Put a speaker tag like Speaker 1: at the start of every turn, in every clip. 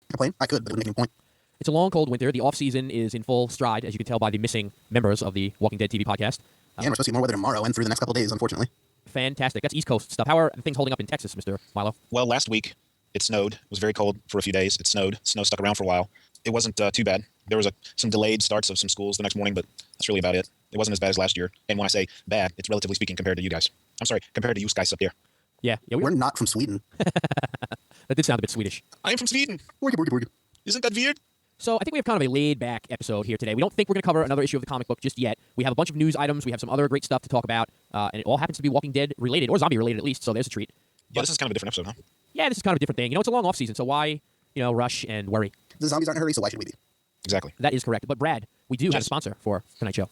Speaker 1: Complain? I could, but it wouldn't make any point.
Speaker 2: It's a long, cold winter. The off-season is in full stride, as you can tell by the missing members of the Walking Dead TV podcast.
Speaker 1: Yeah, and we're supposed to see more weather tomorrow and through the next couple of days, unfortunately.
Speaker 2: Fantastic. That's East Coast stuff. How are things holding up in Texas, Mr. Milo?
Speaker 3: Well, last week it snowed. It was very cold for a few days. It snowed. Snow stuck around for a while. It wasn't too bad. There was some delayed starts of some schools the next morning, but that's really about it. It wasn't as bad as last year. And when I say bad, it's relatively speaking compared to you guys. I'm sorry, compared to you guys up there.
Speaker 2: Yeah,
Speaker 1: We're not from Sweden.
Speaker 2: That did sound a bit Swedish.
Speaker 3: I am from Sweden.
Speaker 1: Borgy, borgy, borgy.
Speaker 3: Isn't that weird?
Speaker 2: So I think we have kind of a laid-back episode here today. We don't think we're going to cover another issue of the comic book just yet. We have a bunch of news items. We have some other great stuff to talk about. And it all happens to be Walking Dead related, or zombie related at least, so there's a treat.
Speaker 3: Yeah, this is kind of a different episode, huh?
Speaker 2: Yeah, this is kind of a different thing. It's a long off-season, so why, rush and worry?
Speaker 1: The zombies aren't in a hurry, so why should we be?
Speaker 3: Exactly.
Speaker 2: That is correct. But Brad, we do have a sponsor for tonight's show.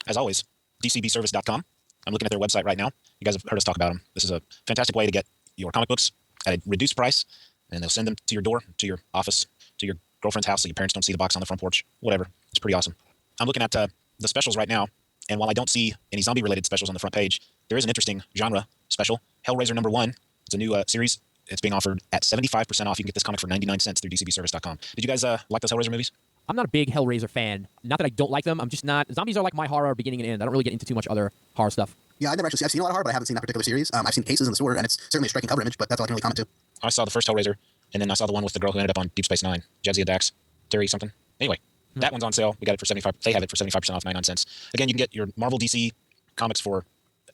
Speaker 3: As always, dcbservice.com. I'm looking at their website right now. You guys have heard us talk about them. This is a fantastic way to get your comic books at a reduced price, and they'll send them to your door, to your office, to your girlfriend's house so your parents don't see the box on the front porch, whatever. It's pretty awesome. I'm looking at the specials right now, and while I don't see any zombie-related specials on the front page, there is an interesting genre special, Hellraiser #1. It's a new series. It's being offered at 75% off. You can get this comic for 99 cents through dcbservice.com. Did you guys like those Hellraiser movies?
Speaker 2: I'm not a big Hellraiser fan. Not that I don't like them. I'm just not. Zombies are like my horror beginning and end. I don't really get into too much other horror stuff.
Speaker 1: Yeah, I've seen a lot of horror, but I haven't seen that particular series. I've seen Cases in the Store, and it's certainly a striking cover image, but that's all I can really comment to.
Speaker 3: I saw the first Hellraiser, and then I saw the one with the girl who ended up on Deep Space Nine, Jadzia Dax, Terry something. Anyway, that one's on sale. We got it for 75. They have it for 75% off, 99 cents. Again, you can get your Marvel DC comics for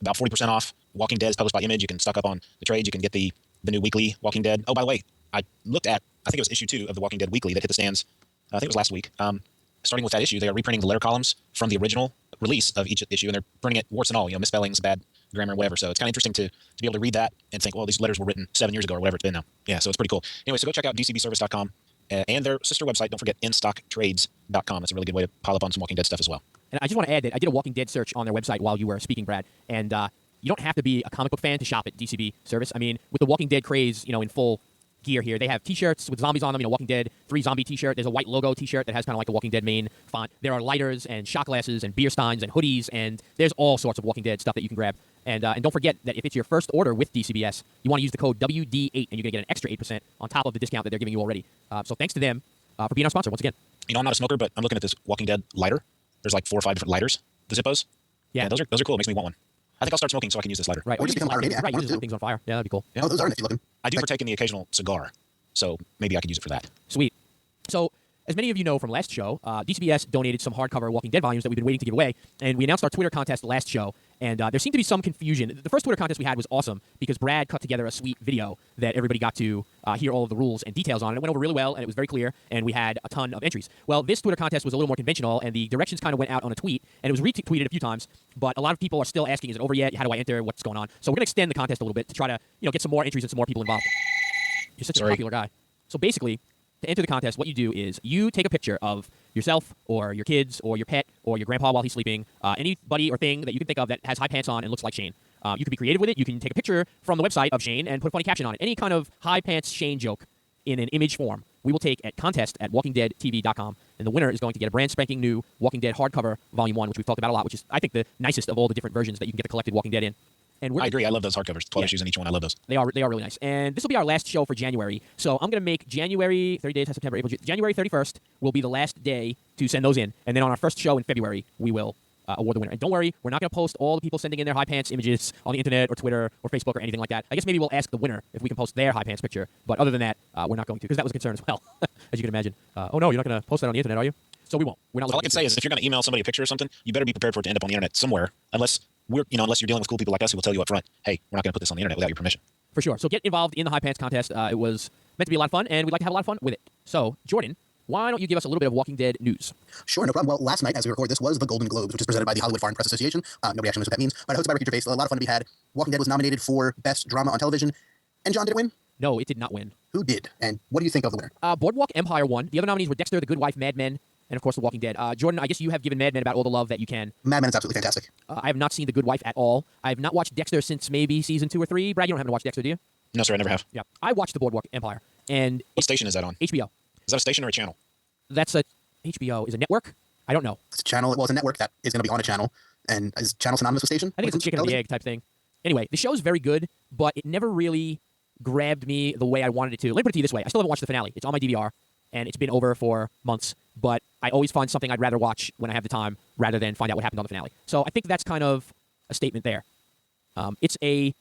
Speaker 3: about 40% off. Walking Dead is published by Image. You can stock up on the trade. You can get the new weekly Walking Dead. Oh, by the way, I looked at, I think it was issue 2 of the Walking Dead weekly that hit the stands. I think it was last week. Starting with that issue, they are reprinting the letter columns from the original release of each issue, and they're printing it warts and all, misspellings, bad grammar, whatever. So it's kind of interesting to be able to read that and think, well, these letters were written 7 years ago or whatever it's been now. Yeah, so it's pretty cool. Anyway, so go check out dcbservice.com and their sister website. Don't forget instocktrades.com. That's a really good way to pile up on some Walking Dead stuff as well.
Speaker 2: And I just want to add that I did a Walking Dead search on their website while you were speaking, Brad, and you don't have to be a comic book fan to shop at DCB Service. I mean, with the Walking Dead craze, in full gear here, they have T-shirts with zombies on them. Walking Dead 3 zombie T-shirt. There's a white logo T-shirt that has kind of like the Walking Dead main font. There are lighters and shot glasses and beer steins and hoodies, and there's all sorts of Walking Dead stuff that you can grab. And don't forget that if it's your first order with DCBS, you want to use the code WD8, and you're going to get an extra 8% on top of the discount that they're giving you already. So thanks to them for being our sponsor once again.
Speaker 3: I'm not a smoker, but I'm looking at this Walking Dead lighter. There's like 4 or 5 different lighters. The Zippos.
Speaker 2: Yeah,
Speaker 3: those are cool. It makes me want one. I think I'll start smoking so I can use this lighter.
Speaker 2: Right,
Speaker 1: or just become a maniac.
Speaker 2: Right, use things on fire. Yeah, that'd be cool.
Speaker 1: Yeah. Oh, those are nifty looking.
Speaker 3: I do partake in the occasional cigar, so maybe I could use it for that.
Speaker 2: Sweet. So, as many of you know from last show, DCBS donated some hardcover Walking Dead volumes that we've been waiting to give away, and we announced our Twitter contest last show, and there seemed to be some confusion. The first Twitter contest we had was awesome because Brad cut together a sweet video that everybody got to hear all of the rules and details on, and it went over really well, and it was very clear, and we had a ton of entries. Well, this Twitter contest was a little more conventional, and the directions kind of went out on a tweet, and it was retweeted a few times, but a lot of people are still asking, is it over yet? How do I enter? What's going on? So we're going to extend the contest a little bit to try to get some more entries and some more people involved. You're such a popular guy. So basically, to enter the contest, what you do is you take a picture of yourself or your kids or your pet or your grandpa while he's sleeping, anybody or thing that you can think of that has high pants on and looks like Shane. You can be creative with it. You can take a picture from the website of Shane and put a funny caption on it. Any kind of high pants Shane joke in an image form, we will take at contest@walkingdeadtv.com, and the winner is going to get a brand spanking new Walking Dead hardcover Volume 1, which we've talked about a lot, which is, I think, the nicest of all the different versions that you can get the collected Walking Dead in. And
Speaker 3: I agree. I love those hardcovers. 12 issues in each one. I love those.
Speaker 2: They are really nice. And this will be our last show for January. So I'm going to make January, 30 days, September, April, January 31st will be the last day to send those in. And then on our first show in February, we will award the winner. And don't worry, we're not going to post all the people sending in their high pants images on the internet or Twitter or Facebook or anything like that. I guess maybe we'll ask the winner if we can post their high pants picture. But other than that, we're not going to, because that was a concern as well, as you can imagine. Oh no, you're not going to post that on the internet, are you? So we won't. We're not.
Speaker 3: All I can say is if you're going to email somebody a picture or something, you better be prepared for it to end up on the internet somewhere, unless you're dealing with cool people like us who will tell you up front, hey, we're not going to put this on the internet without your permission.
Speaker 2: For sure. So get involved in the high pants contest. It was meant to be a lot of fun, and we'd like to have a lot of fun with it. So, Jordan, why don't you give us a little bit of Walking Dead news?
Speaker 1: Sure, no problem. Well, last night, as we record this, was the Golden Globes, which is presented by the Hollywood Foreign Press Association. Nobody actually knows what that means, but hosted by Ricky Gervais. A lot of fun to be had. Walking Dead was nominated for Best Drama on Television. And John, did it win?
Speaker 2: No, it did not win.
Speaker 1: Who did? And what do you think of the winner?
Speaker 2: Boardwalk Empire won. The other nominees were Dexter, The Good Wife, Mad Men, and of course The Walking Dead. Jordan, I guess you have given Mad Men about all the love that you can.
Speaker 1: Mad Men is absolutely fantastic.
Speaker 2: I have not seen The Good Wife at all. I have not watched Dexter since maybe season 2 or 3. Brad, you don't happen to watch Dexter, do you?
Speaker 3: No, sir, I never have.
Speaker 2: Yeah. I watched The Boardwalk Empire. And
Speaker 3: what station is that on?
Speaker 2: HBO.
Speaker 3: Is that a station or a channel?
Speaker 2: That's a HBO. Is a network? I don't know.
Speaker 1: It's a channel. Well, it's a network that is going to be on a channel. And is channel synonymous with station?
Speaker 2: I think it's a chicken and the egg type thing. Anyway, the show's very good, but it never really grabbed me the way I wanted it to. Let me put it to you this way. I still haven't watched the finale. It's on my DVR. and it's been over for months. But I always find something I'd rather watch when I have the time rather than find out what happened on the finale. So I think that's kind of a statement there. It's a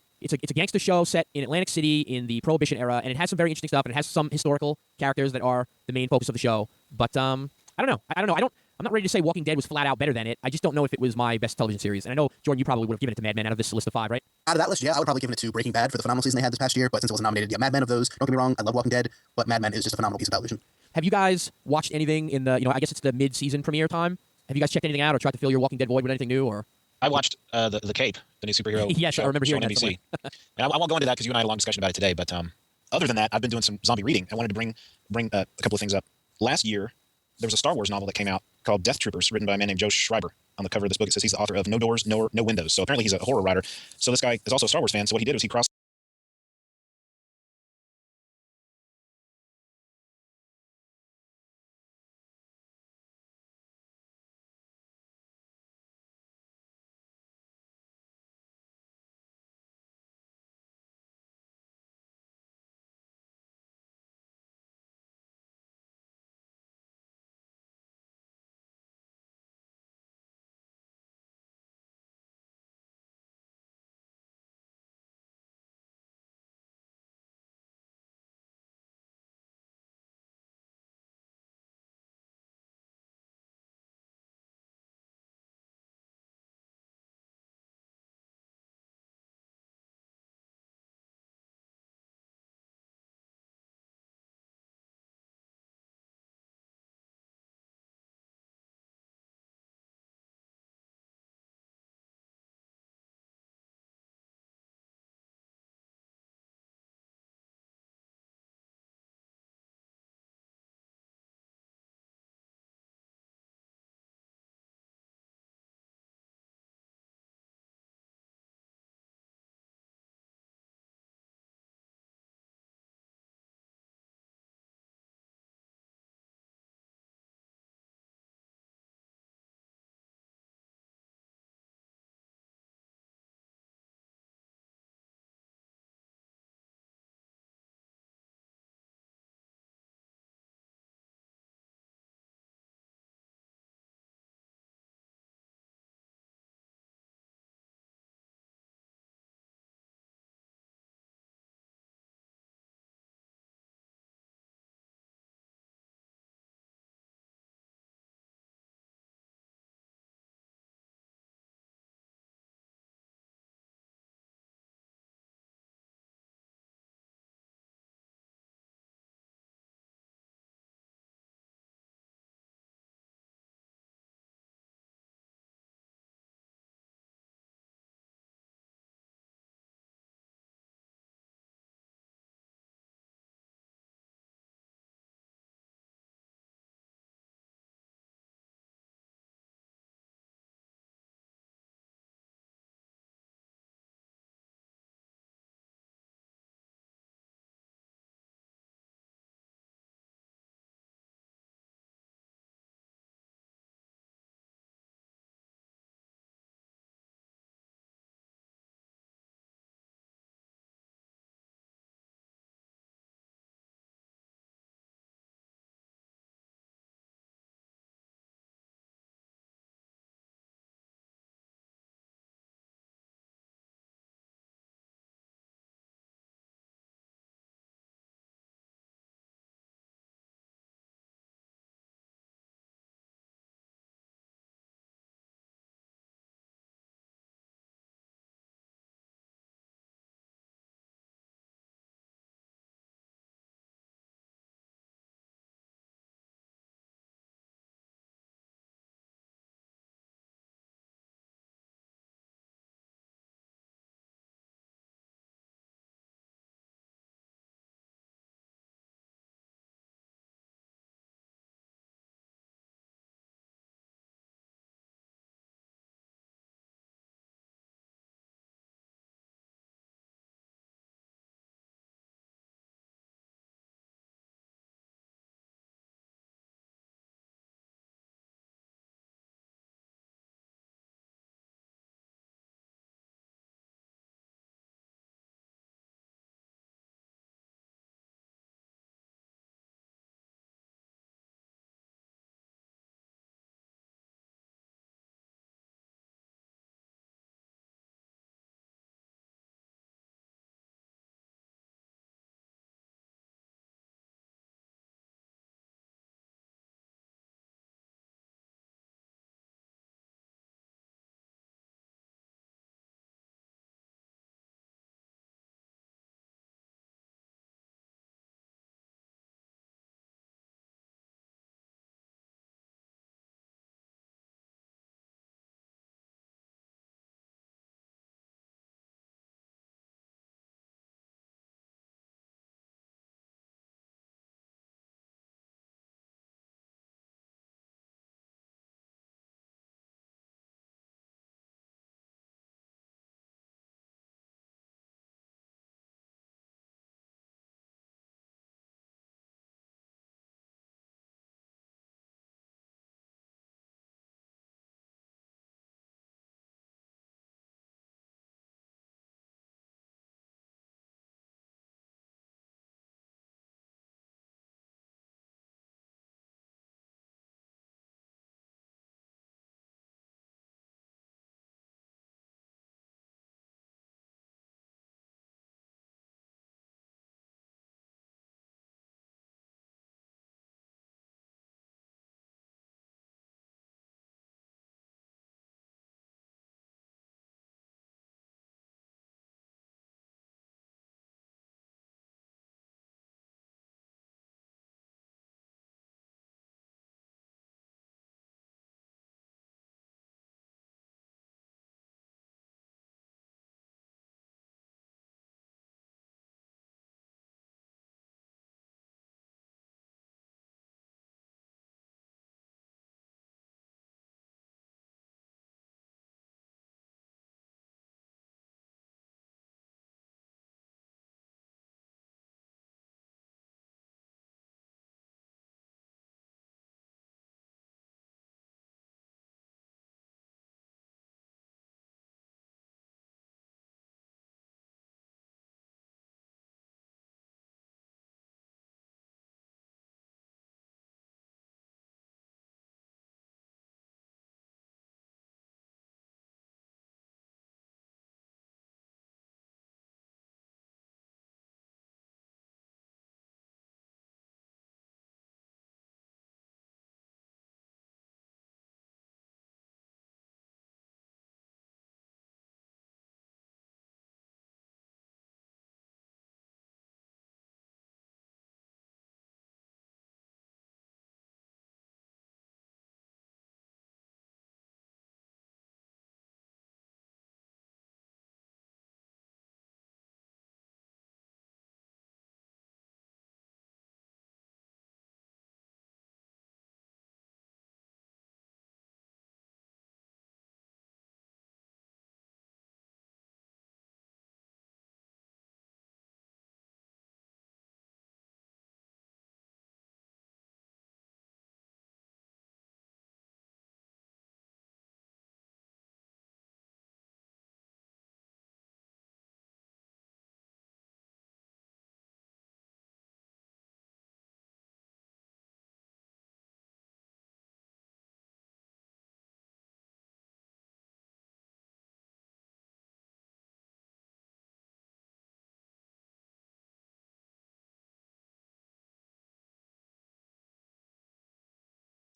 Speaker 2: gangster show set in Atlantic City in the Prohibition era, and it has some very interesting stuff, and it has some historical characters that are the main focus of the show. But I don't know. I'm not ready to say Walking Dead was flat out better than it. I just don't know if it was my best television series. And I know, Jordan, you probably would have given it to Mad Men out of this list of 5, right?
Speaker 1: Out of that list, yeah, I would probably give it to Breaking Bad for the phenomenal season they had this past year. But since it wasn't nominated, yeah, Mad Men of those. Don't get me wrong, I love Walking Dead, but Mad Men is just a phenomenal piece of television.
Speaker 2: Have you guys watched anything in the, I guess it's the mid-season premiere time? Have you guys checked anything out or tried to fill your Walking Dead void with anything new? Or
Speaker 3: I watched the Cape, the new superhero.
Speaker 2: Yes,
Speaker 3: show,
Speaker 2: I remember hearing
Speaker 3: on
Speaker 2: that
Speaker 3: NBC. And I won't go into that because you and I had a long discussion about it today. But other than that, I've been doing some zombie reading. I wanted to bring a couple of things up. Last year, there was a Star Wars novel that came out called Death Troopers, written by a man named Joe Schreiber. On the cover of this book, it says he's the author of No Doors, No Windows. So apparently he's a horror writer. So this guy is also a Star Wars fan. So what he did was he crossed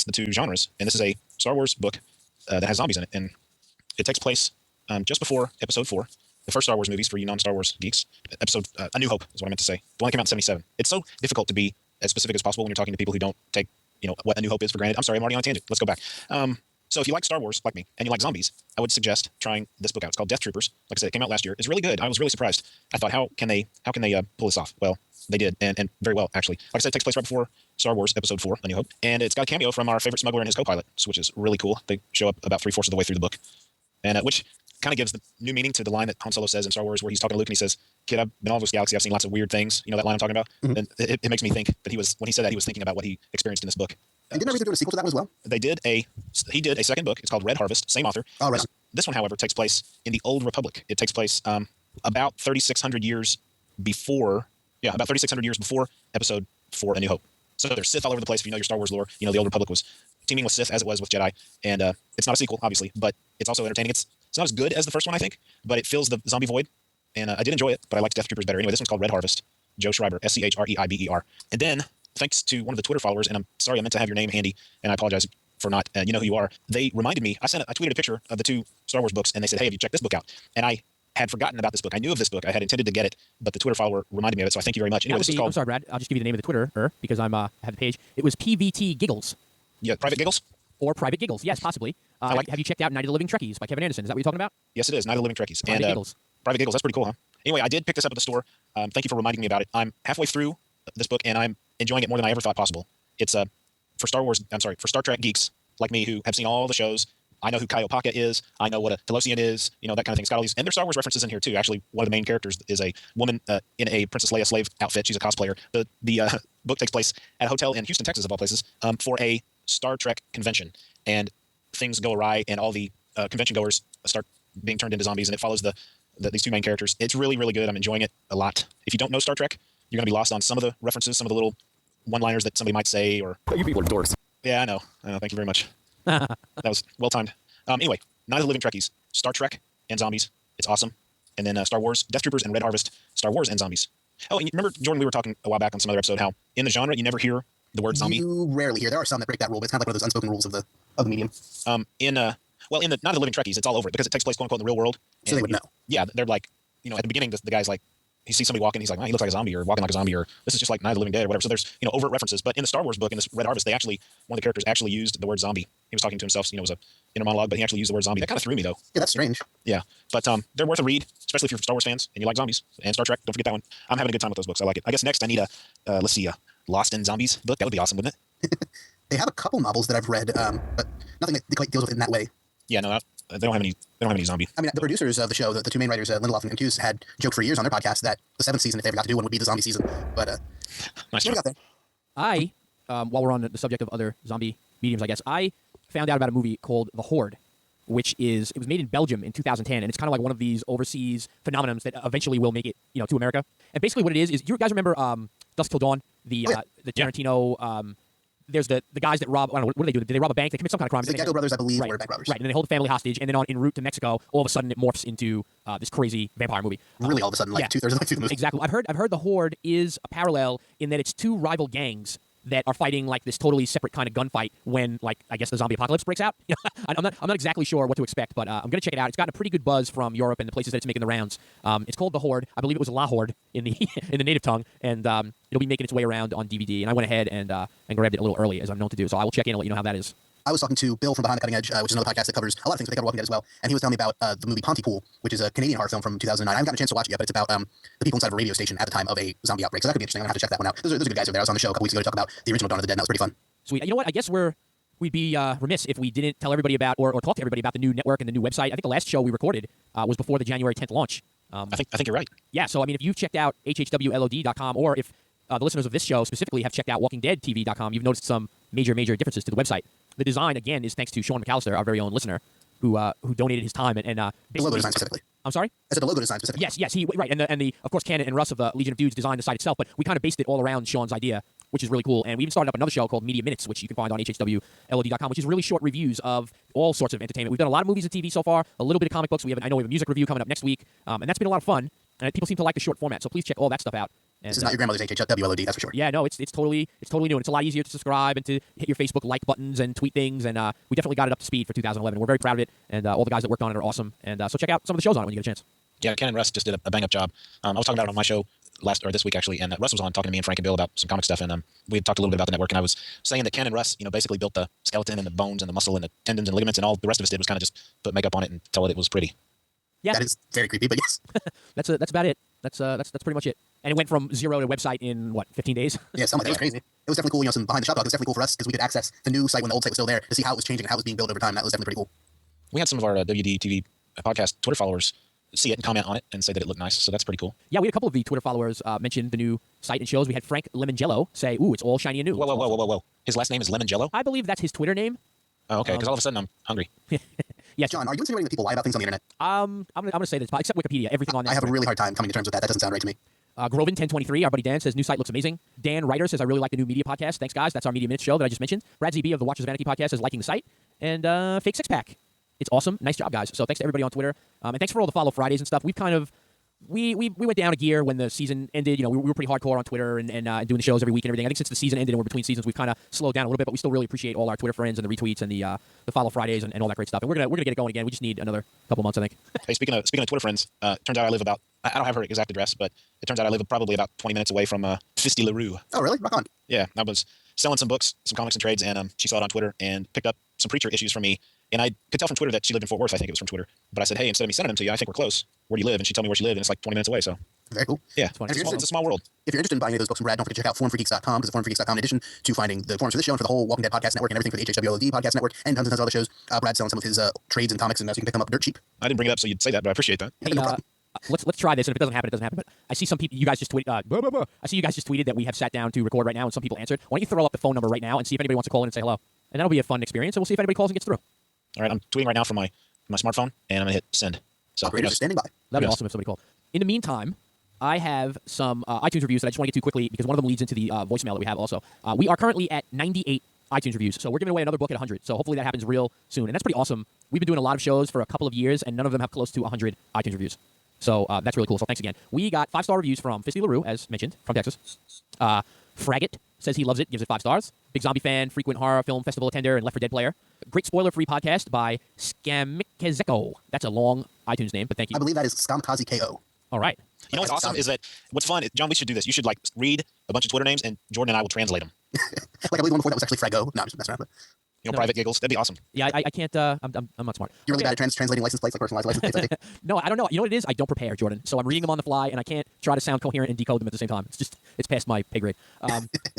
Speaker 3: the two genres. And this is a Star Wars book that has zombies in it, and it takes place just before Episode 4, the first Star Wars movies for you non-Star Wars geeks. Episode A New Hope is what I meant to say. The one that came out in '77. It's so difficult to be as specific as possible when you're talking to people who don't take what A New Hope is for granted. I'm sorry, I'm already on a tangent. Let's go back. So if you like Star Wars like me and you like zombies, I would suggest trying this book out. It's called Death Troopers. Like I said, it came out last year. It's really good. I was really surprised. I thought, how can they pull this off? Well, they did, and very well, actually. Like I said, it takes place right before Star Wars Episode 4, A New Hope. And it's got a cameo from our favorite smuggler and his co-pilot, which is really cool. They show up about 3/4 of the way through the book. And which kind of gives the new meaning to the line that Han Solo says in Star Wars, where he's talking to Luke and he says, "Kid, I've been all over this galaxy. I've seen lots of weird things." You know that line I'm talking about?
Speaker 1: Mm-hmm.
Speaker 3: And it makes me think that when he said that, he was thinking about what he experienced in this book.
Speaker 1: And didn't I read they're doing a sequel to that one as well?
Speaker 3: He did a second book. It's called Red Harvest, same author.
Speaker 1: Oh, right.
Speaker 3: This one, however, takes place in the Old Republic. It takes place about 3,600 years before Episode 4, A New Hope. So there's Sith all over the place. If you know your Star Wars lore, you know the Old Republic was teaming with Sith as it was with Jedi. And it's not a sequel, obviously, but it's also entertaining. It's not as good as the first one, I think, but it fills the zombie void. And I did enjoy it, but I liked Death Troopers better. Anyway, this one's called Red Harvest. Joe Schreiber, Schreiber. And then, thanks to one of the Twitter followers, and I'm sorry I meant to have your name handy, and I apologize for not, you know who you are. They reminded me, I tweeted a picture of the two Star Wars books, and they said, "Hey, have you checked this book out?" And I had forgotten about this book. I knew of this book. I had intended to get it, but the Twitter follower reminded me of it, so I thank you very much. Anyway, this is called...
Speaker 2: I'm sorry, Brad. I'll just give you the name of the Twitter, because I have the page. It was PVT Giggles.
Speaker 3: Yeah, Private Giggles?
Speaker 2: Or Private Giggles, yes, possibly. Have you checked out Night of the Living Trekkies by Kevin Anderson? Is that what you're talking about?
Speaker 3: Yes, it is. Night of the Living Trekkies.
Speaker 2: Private Giggles.
Speaker 3: Private Giggles, that's pretty cool, huh? Anyway, I did pick this up at the store. Thank you for reminding me about it. I'm halfway through this book, and I'm enjoying it more than I ever thought possible. It's for Star Trek geeks like me who have seen all the shows. I know who Kai Opaka is. I know what a Telosian is. You know, that kind of thing. It's got all these, and there's Star Wars references in here too. Actually, one of the main characters is a woman in a Princess Leia slave outfit. She's a cosplayer. The book takes place at a hotel in Houston, Texas, of all places, for a Star Trek convention, and things go awry, and all the convention goers start being turned into zombies, and it follows these two main characters. It's really, really good. I'm enjoying it a lot. If you don't know Star Trek, you're going to be lost on some of the references, some of the little one-liners that somebody might say, or...
Speaker 4: You people are dorks.
Speaker 3: Yeah, I know. Thank you very much. That was well-timed. Anyway, Night of the Living Trekkies, Star Trek and zombies. It's awesome. And then Star Wars, Death Troopers, and Red Harvest, Star Wars and zombies. Oh, and you remember, Jordan, we were talking a while back on some other episode how in the genre you never hear the word zombie.
Speaker 1: You rarely hear. There are some that break that rule, but it's kind of like one of those unspoken rules of the medium.
Speaker 3: In the Night of the Living Trekkies, it's all over it because it takes place, quote unquote, in the real world.
Speaker 1: So they would know.
Speaker 3: Yeah, they're like, at the beginning, the guy's like, he sees somebody walking, he's like, he looks like a zombie, or walking like a zombie, or this is just like Night of the Living Dead, or whatever. So there's, overt references. But in the Star Wars book, in this Red Harvest, one of the characters actually used the word zombie. He was talking to himself, it was a inner monologue, but he actually used the word zombie. That kind of threw me, though.
Speaker 1: Yeah, that's strange.
Speaker 3: Yeah, but they're worth a read, especially if you're Star Wars fans and you like zombies and Star Trek. Don't forget that one. I'm having a good time with those books. I like it. I guess next I need a Lost in Zombies book. That would be awesome, wouldn't it?
Speaker 1: They have a couple novels that I've read, but nothing that quite deals with it in that way.
Speaker 3: Yeah, no, they don't have any zombie.
Speaker 1: I mean, the producers of the show, the two main writers, Lindelof and Cuse, had joked for years on their podcast that the 7th season, if they ever got to do one, would be the zombie season. But
Speaker 3: nice.
Speaker 1: We got there.
Speaker 2: While we're on the subject of other zombie mediums, I guess, I found out about a movie called The Horde, it was made in Belgium in 2010, and it's kind of like one of these overseas phenomenons that eventually will make it, to America. And basically what it is you guys remember Dusk Till Dawn, the Tarantino... There's the guys that rob. I don't know, what do? They rob a bank. They commit some kind of crime.
Speaker 1: The Gecko brothers, I believe,
Speaker 2: right,
Speaker 1: were bank robbers.
Speaker 2: Right, and then they hold the family hostage. And then en route to Mexico, all of a sudden it morphs into this crazy vampire movie.
Speaker 1: Really, all of a sudden, 2/3 of the way through the movie.
Speaker 2: Exactly. I've heard the Horde is a parallel in that it's two rival gangs that are fighting like this totally separate kind of gunfight when, I guess the zombie apocalypse breaks out. I'm not exactly sure what to expect, but I'm gonna check it out. It's gotten a pretty good buzz from Europe and the places that it's making the rounds. It's called The Horde. I believe it was La Horde in the in the native tongue, and it'll be making its way around on DVD. And I went ahead and grabbed it a little early, as I'm known to do. So I will check in and let you know how that is. I
Speaker 1: was talking to Bill from Behind the Cutting Edge, which is another podcast that covers a lot of things, but they cover Walking Dead as well. And he was telling me about the movie Pontypool, which is a Canadian horror film from 2009. I haven't gotten a chance to watch it yet, but it's about the people inside of a radio station at the time of a zombie outbreak. So that could be interesting. I'm going to have to check that one out. Those are good guys over there. I was on the show a couple weeks ago to talk about the original Dawn of the Dead, and that was pretty fun.
Speaker 2: Sweet. You know what? I guess we'd be remiss if we didn't tell everybody about or talk to everybody about the new network and the new website. I think the last show we recorded was before the January 10th launch.
Speaker 3: I think you're right.
Speaker 2: Yeah, so I mean, if you've checked out hhwlod.com, or if the listeners of this show specifically have checked out WalkingDeadTV.com, you've noticed some major differences to the website. The design, again, is thanks to Sean McAllister, our very own listener, who donated his time and
Speaker 1: the logo design specifically.
Speaker 2: I'm sorry?
Speaker 1: I said the logo design specifically.
Speaker 2: Yes, he right, and the of course Ken and Russ of the Legion of Dudes designed the site itself, but we kind of based it all around Sean's idea, which is really cool. And we even started up another show called Media Minutes, which you can find on hhwlod.com, which is really short reviews of all sorts of entertainment. We've done a lot of movies and TV so far, a little bit of comic books. I know we have a music review coming up next week, and that's been a lot of fun. And people seem to like the short format, so please check all that stuff out And,
Speaker 1: This is not your grandmother's HHWLOD, that's for sure.
Speaker 2: Yeah, no, it's totally new, and it's a lot easier to subscribe and to hit your Facebook like buttons and tweet things. And we definitely got it up to speed for 2011. We're very proud of it, and all the guys that worked on it are awesome. And so check out some of the shows on it when you get a chance.
Speaker 3: Yeah, Ken and Russ just did a bang up job. I was talking about it on my show this week actually, and Russ was on talking to me and Frank and Bill about some comic stuff, and we had talked a little bit about the network, and I was saying that Ken and Russ, basically built the skeleton and the bones and the muscle and the tendons and ligaments, and all the rest of us did was kind of just put makeup on it and tell it was pretty.
Speaker 2: Yeah,
Speaker 1: That is very creepy, but yes.
Speaker 2: that's about it. That's pretty much it. And it went from 0 to website in what, 15 days?
Speaker 1: Yeah, something like that was crazy. It was definitely cool, some behind the shop talk. It was definitely cool for us because we could access the new site when the old site was still there to see how it was changing and how it was being built over time. That was definitely pretty cool.
Speaker 3: We had some of our WD TV podcast Twitter followers see it and comment on it and say that it looked nice, so that's pretty cool.
Speaker 2: Yeah, we had a couple of the Twitter followers mention the new site and shows. We had Frank Lemongello say, "Ooh, it's all shiny and new."
Speaker 3: Whoa. His last name is Lemongello?
Speaker 2: I believe that's his Twitter name.
Speaker 3: Oh, okay, because all of a sudden I'm hungry.
Speaker 2: Yes.
Speaker 1: John, are you insinuating that people lie about things on the internet?
Speaker 2: I'm gonna say this, except Wikipedia, everything on there.
Speaker 1: I have a really hard time coming to terms with that. That doesn't sound right to me.
Speaker 2: Groven1023, our buddy Dan, says new site looks amazing. Dan Ryder says, I really like the new media podcast. Thanks, guys. That's our Media Minutes show that I just mentioned. Brad ZB of the Watchers of Vanity podcast is liking the site. And Fake Six Pack. It's awesome. Nice job, guys. So thanks to everybody on Twitter. And thanks for all the follow Fridays and stuff. We've kind of we went down a gear when the season ended. We were pretty hardcore on Twitter and doing the shows every week and everything. I think since the season ended and we're between seasons, we've kind of slowed down a little bit, but we still really appreciate all our Twitter friends and the retweets and the follow Fridays and all that great stuff. And we're gonna get it going again. We just need another couple months, I think.
Speaker 3: Hey, speaking of Twitter friends, turns out I live about, I don't have her exact address, but it turns out I live probably about 20 minutes away from Fisty LaRue.
Speaker 1: Oh, really? Rock on.
Speaker 3: Yeah, I was selling some books, some comics and trades, and she saw it on Twitter and picked up some Preacher issues from me. And I could tell from Twitter that she lived in Fort Worth. I think it was from Twitter. But I said, hey, instead of me sending them to you, I think we're close. Where do you live? And she told me where she lived, and it's like 20 minutes away. So
Speaker 1: Very cool.
Speaker 3: yeah,
Speaker 2: funny.
Speaker 3: it's a small world.
Speaker 1: If you're interested in buying any of those books from Brad, don't forget to check out forumforgeeks.com, because forumforgeeks.com, in addition to finding the forums for this show and for the whole Walking Dead podcast network and everything for the HHWLD podcast network and tons of other shows, Brad's selling some of his trades and comics, and so you can pick them up dirt cheap.
Speaker 3: I didn't bring it up so you'd say that, but I appreciate that.
Speaker 2: Hey, let's try this, and if it doesn't happen, it doesn't happen. But I see some people, you guys just tweeted. I see you guys just tweeted that we have sat down to record right now, and some people answered. Why don't you throw up the phone number right now and see if anybody wants to call in and say hello? And that'll be a fun experience, and we'll see if anybody calls and gets through.
Speaker 3: All right, I'm tweeting right now from my smartphone, and I'm gonna hit send. So
Speaker 1: Operators are standing by.
Speaker 2: That'd be
Speaker 3: Yes.
Speaker 2: awesome if somebody called. In the meantime, I have some iTunes reviews that I just want to get to quickly because one of them leads into the voicemail that we have also. We are currently at 98 iTunes reviews, so we're giving away another book at 100. So hopefully that happens real soon, and that's pretty awesome. We've been doing a lot of shows for a couple of years, and none of them have close to 100 iTunes reviews. So that's really cool. So thanks again. We got 5-star reviews from Fisty LaRue, as mentioned, from Texas. Fraggot says he loves it, gives it 5 stars. Big zombie fan, frequent horror film festival attender, and Left 4 Dead player. Great spoiler-free podcast by Skamikazeko. That's a long iTunes name, but thank you.
Speaker 1: I believe that is Skamkazi KO.
Speaker 2: All right.
Speaker 3: You know what's awesome is that what's fun, John, we should do this. You should read a bunch of Twitter names, and Jordan and I will translate them.
Speaker 1: Like I believe one before that was actually Frago. No, I'm just messing around. But
Speaker 2: No.
Speaker 3: Private giggles. That'd be awesome.
Speaker 2: Yeah, I can't. I'm not smart.
Speaker 1: you're really
Speaker 2: Okay.
Speaker 1: bad at translating license plates, like personalized license plates. I think.
Speaker 2: No, I don't know. You know what it is? I don't prepare, Jordan. So I'm reading them on the fly, and I can't try to sound coherent and decode them at the same time. It's past my pay grade.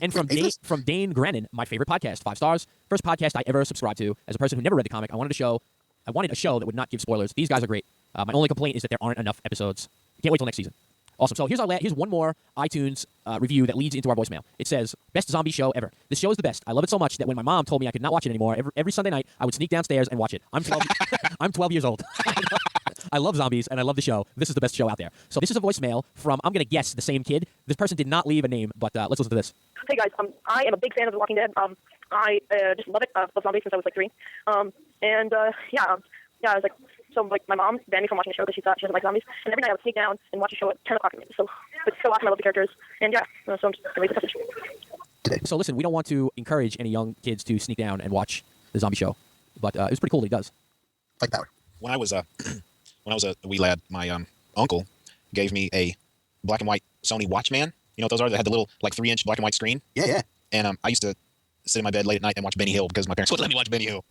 Speaker 2: And from Dane Grennan, my favorite podcast, 5 stars. First podcast I ever subscribed to. As a person who never read the comic, I wanted a show that would not give spoilers. These guys are great. My only complaint is that there aren't enough episodes. Can't wait till next season. Awesome. So here's one more iTunes review that leads into our voicemail. It says, best zombie show ever. This show is the best. I love it so much that when my mom told me I could not watch it anymore, every Sunday night, I would sneak downstairs and watch it. I'm 12, I'm 12 years old. I love zombies, and I love the show. This is the best show out there. So this is a voicemail from, I'm going to guess, the same kid. This person did not leave a name, but let's listen to this.
Speaker 4: Hey guys, I am a big fan of The Walking Dead. I just love it. Love zombies since I was like 3. I was like, so like my mom banned me from watching the show because she thought she doesn't like zombies. And every night I would sneak down and watch the show at 10 o'clock at night. So it's so awesome. I love the characters. And yeah, so I'm just gonna read the message.
Speaker 2: So listen, we don't want to encourage any young kids to sneak down and watch the zombie show, but it was pretty cool that he does.
Speaker 1: Fight power.
Speaker 3: When I was a wee lad, my uncle gave me a black and white Sony Watchman. You know what those are? They had the little 3-inch black and white screen.
Speaker 1: Yeah.
Speaker 3: And I used to sit in my bed late at night and watch Benny Hill because my parents wouldn't let me watch Benny Hill.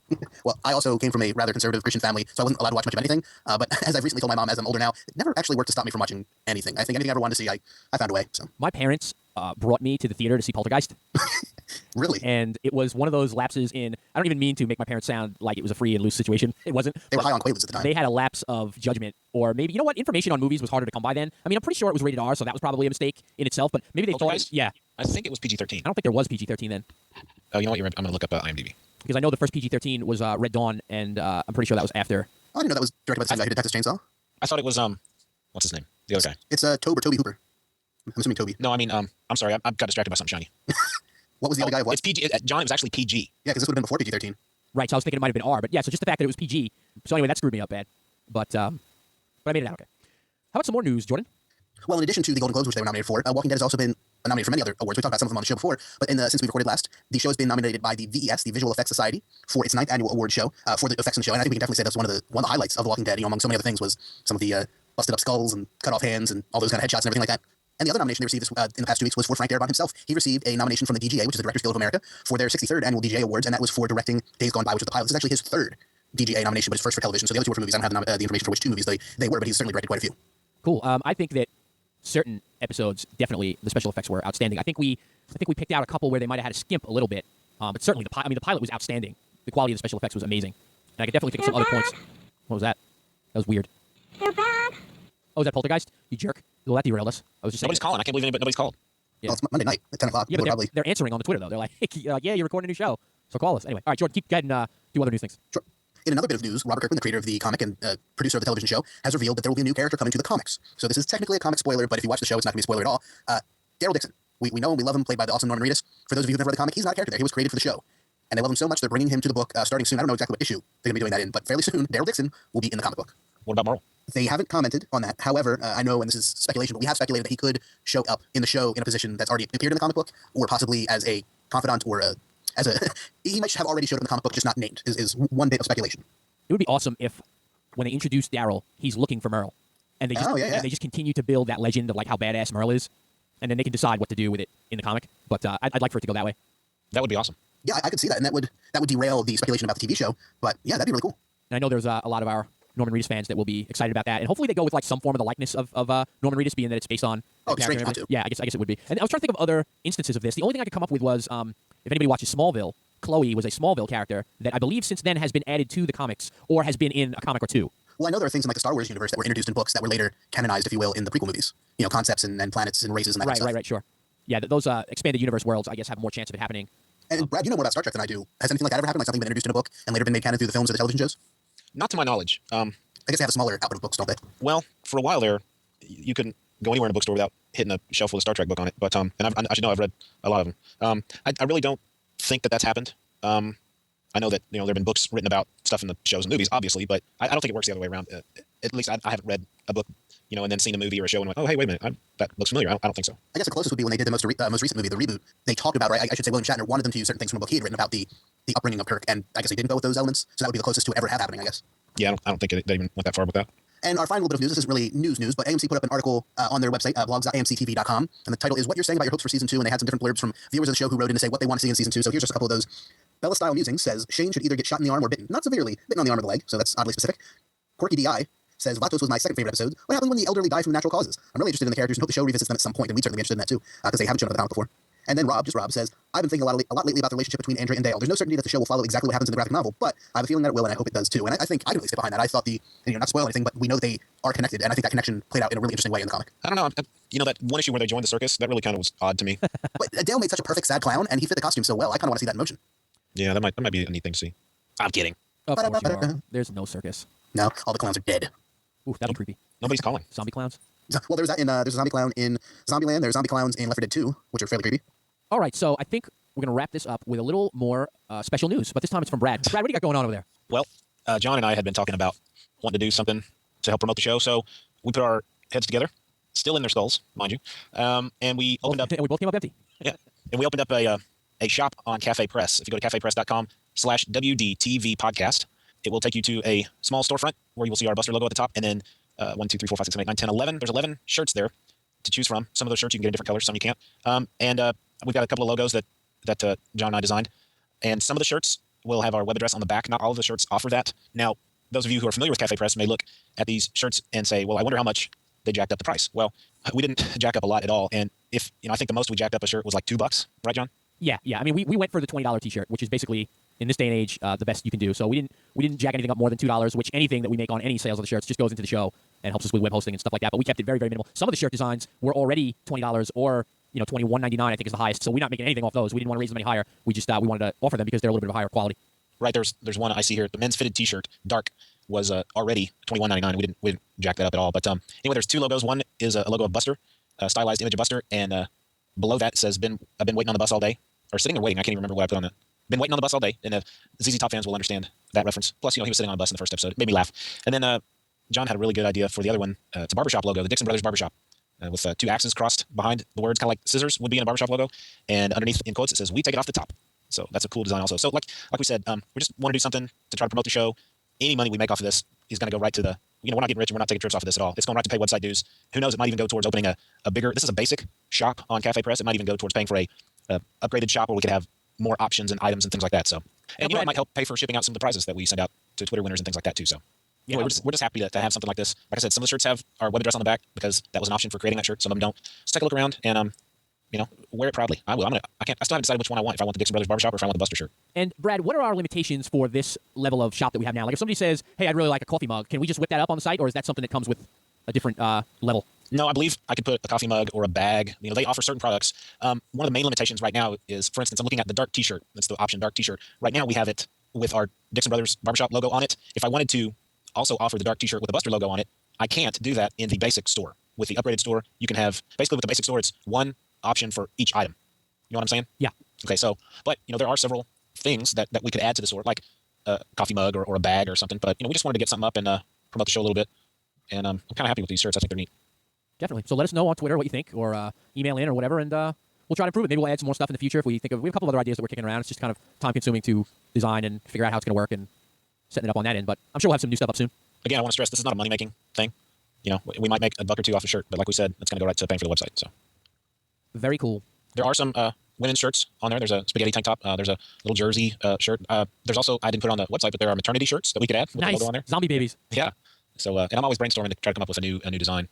Speaker 1: Well, I also came from a rather conservative Christian family, so I wasn't allowed to watch much of anything. But as I've recently told my mom, as I'm older now, it never actually worked to stop me from watching anything. I think anything I ever wanted to see, I found a way. So
Speaker 2: My parents brought me to the theater to see Poltergeist.
Speaker 1: really,
Speaker 2: And it was one of those lapses in, I don't even mean to make my parents sound like it was a free and loose situation. It wasn't.
Speaker 1: they were
Speaker 2: but
Speaker 1: high on Quaaludes at the time.
Speaker 2: They had a lapse of judgment, or maybe, you know what, information on movies was harder to come by then. I mean, I'm pretty sure it was rated R, so that was probably a mistake in itself, but maybe they thought,
Speaker 3: Poltergeist?
Speaker 2: yeah.
Speaker 3: I think it was PG-13.
Speaker 2: I don't think there was PG-13 then,
Speaker 3: Oh, you know what? I'm going to look up IMDb.
Speaker 2: because I know the first PG-13 was Red Dawn, and I'm pretty sure that was after.
Speaker 1: Oh, I didn't know that was directed by the same guy who did Texas Chainsaw.
Speaker 3: I thought it was what's his name? The other guy.
Speaker 1: It's Toby Hooper. I'm assuming Toby.
Speaker 3: No, I mean I'm sorry. I got distracted by something shiny.
Speaker 1: What was the other guy? What?
Speaker 3: It's PG. John, it was actually PG.
Speaker 1: Yeah, because this would have been before PG-13.
Speaker 2: Right, so I was thinking it might have been R, but yeah, so just the fact that it was PG. So anyway, that screwed me up bad. But I made it out okay. How about some more news, Jordan?
Speaker 1: Well, in addition to the Golden Globes, which they were nominated for, Walking Dead has also been nominated for many other awards. We talked about some of them on the show before, but since we recorded last, the show has been nominated by the VES, the Visual Effects Society, for its 9th annual award show for the effects in the show. And I think we can definitely say that's one of the highlights of The Walking Dead. Among so many other things was some of the busted up skulls and cut off hands and all those kind of headshots and everything like that. And the other nomination they received in the past 2 weeks was for Frank Darabont himself. He received a nomination from the DGA, which is the Directors Guild of America, for their 63rd annual DGA Awards, and that was for directing Days Gone By, which was the pilot. This is actually his 3rd DGA nomination, but his first for television. So the other 2 were for movies. I don't have the information for which 2 movies they were, but he's certainly directed quite a few.
Speaker 2: Cool. I think that certain episodes, definitely the special effects were outstanding. I think we picked out a couple where they might have had to skimp a little bit, but certainly the pilot was outstanding. The quality of the special effects was amazing, and I could definitely think of some other points. What was that? That was weird.
Speaker 5: They're bad.
Speaker 2: Oh, is that Poltergeist? You jerk. Well, that derailed us. I was just saying.
Speaker 3: Nobody's calling. I can't believe nobody's called.
Speaker 2: Yeah.
Speaker 1: Well, it's Monday night at 10 o'clock.
Speaker 2: Yeah, but they're answering on the Twitter, though. They're like, yeah, you're recording a new show, so call us. Anyway, all right, Jordan, keep going and do other news things.
Speaker 1: Sure. In another bit of news, Robert Kirkman, the creator of the comic and producer of the television show, has revealed that there will be a new character coming to the comics. So this is technically a comic spoiler, but if you watch the show, it's not going to be a spoiler at all. Daryl Dixon. We know him, we love him, played by the awesome Norman Reedus. For those of you who've never read the comic, he's not a character there. He was created for the show. And they love him so much, they're bringing him to the book starting soon. I don't know exactly what issue they're going to be doing that in, but fairly soon, Daryl Dixon will be in the comic book.
Speaker 3: What about Marvel?
Speaker 1: They haven't commented on that. However, I know, and this is speculation, but we have speculated that he could show up in the show in a position that's already appeared in the comic book, or possibly as a confidant or he might have already showed up in the comic book, just not named, is one bit of speculation.
Speaker 2: It would be awesome if, when they introduce Daryl, he's looking for Merle, and they just continue to build that legend of like how badass Merle is, and then they can decide what to do with it in the comic. But I'd like for it to go that way.
Speaker 3: That would be awesome.
Speaker 1: Yeah, I could see that, and that would derail the speculation about the TV show. But yeah, that'd be really cool.
Speaker 2: And I know there's a lot of our Norman Reedus fans that will be excited about that, and hopefully they go with like some form of the likeness of Norman Reedus, being that it's based on.
Speaker 1: Oh, strange not to.
Speaker 2: Yeah, I guess it would be. And I was trying to think of other instances of this. The only thing I could come up with was if anybody watches Smallville, Chloe was a Smallville character that I believe since then has been added to the comics or has been in a comic or 2.
Speaker 1: Well, I know there are things in like the Star Wars universe that were introduced in books that were later canonized, if you will, in the prequel movies. Concepts and planets and races and that kind of stuff.
Speaker 2: Right, sure. Yeah, those expanded universe worlds, I guess, have more chance of it happening.
Speaker 1: And Brad, you know more about Star Trek than I do. Has anything like that ever happened? Like something been introduced in a book and later been made canon through the films or the television shows?
Speaker 3: Not to my knowledge.
Speaker 1: I guess they have a smaller output of books, don't they?
Speaker 3: Well, for a while there, you couldn't go anywhere in a bookstore without hitting a shelf with a Star Trek book on it. But and I should know I've read a lot of them. I really don't think that that's happened. I know that there have been books written about stuff in the shows and movies, obviously, but I don't think it works the other way around. At least I haven't read a book, and then seen a movie or a show and went, oh, hey, wait a minute, that looks familiar. I don't think so. I
Speaker 1: guess the closest would be when they did the most recent movie, the reboot. They talked about, I should say, William Shatner wanted them to use certain things from a book he had written about the upbringing of Kirk, and I guess they didn't go with those elements, so that would be the closest to it ever have happening, I guess.
Speaker 3: Yeah, I don't think they even went that far with that.
Speaker 1: And our final little bit of news, this isn't really news, but AMC put up an article on their website, blogs.amctv.com, and the title is What You're Saying About Your Hopes for Season 2, and they had some different blurbs from viewers of the show who wrote in to say what they want to see in Season 2, so here's just a couple of those. Bella Style Musings says Shane should either get shot in the arm or bitten. Not severely, bitten on the arm or the leg, so that's oddly specific. Quirky DI says Vatos was my second favorite episode. What happened when the elderly die from natural causes? I'm really interested in the characters and hope the show revisits them at some point, and we'd certainly be interested in that too, because they haven't shown up in the comic before. And then Rob says, I've been thinking a lot lately about the relationship between Andrea and Dale. There's no certainty that the show will follow exactly what happens in the graphic novel, but I have a feeling that it will, and I hope it does too. And I think I can really stay behind that. I thought not to spoil anything, but we know they are connected, and I think that connection played out in a really interesting way in the comic.
Speaker 3: I don't know. That one issue where they joined the circus, that really kind of was odd to me.
Speaker 1: But Dale made such a perfect sad clown, and he fit the costume so well. I kind of want to see that in motion.
Speaker 3: Yeah, that might be a neat thing to see. I'm kidding.
Speaker 2: Of course you are. There's no circus.
Speaker 1: No, all the clowns are dead.
Speaker 2: Ooh, that'd be creepy.
Speaker 3: Nobody's calling.
Speaker 2: Zombie clowns?
Speaker 1: Well, there's a zombie clown in Zombieland. There's zombie clowns in Left 4 Dead 2, which are fairly creepy.
Speaker 2: All right, so I think we're going to wrap this up with a little more special news, but this time it's from Brad. Brad, what do you got going on over there?
Speaker 3: Well, John and I had been talking about wanting to do something to help promote the show, so we put our heads together, still in their skulls, mind you, and we opened up...
Speaker 2: And we both came up empty.
Speaker 3: Yeah, and we opened up a shop on Cafe Press. If you go to cafepress.com/WDTV podcast, it will take you to a small storefront where you will see our Buster logo at the top, and then 1, 2, 3, 4, 5, 6, 7, 8, 9, 10, 11. There's 11 shirts there to choose from. Some of those shirts you can get in different colors, some you can't. And we've got a couple of logos that John and I designed. And some of the shirts will have our web address on the back. Not all of the shirts offer that. Now, those of you who are familiar with Cafe Press may look at these shirts and say, well, I wonder how much they jacked up the price. Well, we didn't jack up a lot at all. And if, I think the most we jacked up a shirt was like $2, right, John?
Speaker 2: Yeah. I mean, we went for the $20 t-shirt, which is basically, in this day and age, the best you can do. So we didn't jack anything up more than $2, which anything that we make on any sales of the shirts just goes into the show and helps us with web hosting and stuff like that. But we kept it very, very minimal. Some of the shirt designs were already $20 or $21.99, I think is the highest. So we're not making anything off those. We didn't want to raise them any higher. We just we wanted to offer them because they're a little bit of a higher quality.
Speaker 3: Right. There's one I see here. The men's fitted T-shirt, dark, was already $21.99. We didn't jack that up at all. But anyway, there's two logos. One is a logo of Buster, a stylized image of Buster, and below that says I've been waiting on the bus all day, or sitting and waiting. I can't even remember what I put on that. Been waiting on the bus all day, and ZZ Top fans will understand that reference. Plus, he was sitting on a bus in the first episode. It made me laugh. And then John had a really good idea for the other one. It's a barbershop logo, the Dixon Brothers Barbershop. with 2 axes crossed behind the words, kind of like scissors would be in a barbershop logo. And underneath in quotes, it says, "We take it off the top." So that's a cool design also. So like we said, we just want to do something to try to promote the show. Any money we make off of this is going to go right to the, we're not getting rich and we're not taking trips off of this at all. It's going right to pay website dues. Who knows? It might even go towards opening a bigger, this is a basic shop on Cafe Press. It might even go towards paying for a upgraded shop where we could have more options and items and things like that. So, and it might help pay for shipping out some of the prizes that we send out to Twitter winners and things like that too. So, anyway, we're just happy to have something like this. Like I said, some of the shirts have our web address on the back because that was an option for creating that shirt. Some of them don't. Just take a look around and wear it proudly. I will. I still haven't decided which one I want. If I want the Dixon Brothers Barbershop or if I want the Buster shirt.
Speaker 2: And Brad, what are our limitations for this level of shop that we have now? Like if somebody says, "Hey, I'd really like a coffee mug," can we just whip that up on the site, or is that something that comes with a different level?
Speaker 3: No, I believe I could put a coffee mug or a bag. They offer certain products. One of the main limitations right now is, for instance, I'm looking at the dark T-shirt. That's the option, dark T-shirt. Right now we have it with our Dixon Brothers Barbershop logo on it. If I wanted to also offer the dark T-shirt with the Buster logo on it, I can't do that in the basic store. With the upgraded store, you can have, basically with the basic store, it's one option for each item. You know what I'm saying?
Speaker 2: Yeah.
Speaker 3: Okay, so, but, there are several things that we could add to the store, like a coffee mug or a bag or something. But, we just wanted to get something up and promote the show a little bit. And I'm kind of happy with these shirts. I think they're neat.
Speaker 2: Definitely. So let us know on Twitter what you think, or email in or whatever, and we'll try to improve it. Maybe we'll add some more stuff in the future if we think of. We have a couple of other ideas that we're kicking around. It's just kind of time-consuming to design and figure out how it's going to work and setting it up on that end. But I'm sure we'll have some new stuff up soon.
Speaker 3: Again, I want to stress this is not a money-making thing. We might make $1 or $2 off a shirt, but like we said, it's going to go right to paying for the website. So
Speaker 2: very cool.
Speaker 3: There are some women's shirts on there. There's a spaghetti tank top. There's a little jersey shirt. There's also, I didn't put it on the website, but there are maternity shirts that we could add with the logo on there.
Speaker 2: Zombie babies.
Speaker 3: Yeah. So and I'm always brainstorming to try to come up with a new design.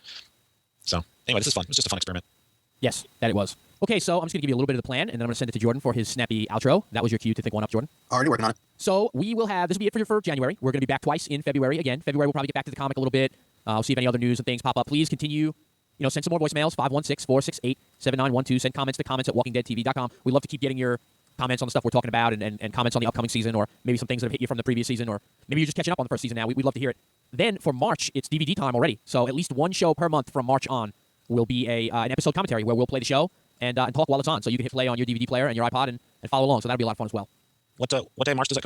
Speaker 3: So anyway, this is fun. It's just a fun experiment.
Speaker 2: Yes, that it was. Okay, so I'm just going to give you a little bit of the plan, and then I'm going to send it to Jordan for his snappy outro. That was your cue to think one up, Jordan.
Speaker 1: Already working on it.
Speaker 2: So we will have, this will be it for January. We're going to be back twice in February. Again, February we'll probably get back to the comic a little bit. I'll see if any other news and things pop up. Please continue, send some more voicemails, 516-468-7912. Send comments to comments@walkingdeadtv.com. We'd love to keep getting your comments on the stuff we're talking about and comments on the upcoming season, or maybe some things that have hit you from the previous season, or maybe you're just catching up on the first season now. We'd love to hear it. Then for March, it's DVD time already. So at least one show per month from March on will be an episode commentary where we'll play the show and talk while it's on. So you can hit play on your DVD player and your iPod and follow along. So that'll be a lot of fun as well.
Speaker 3: What day in March does that come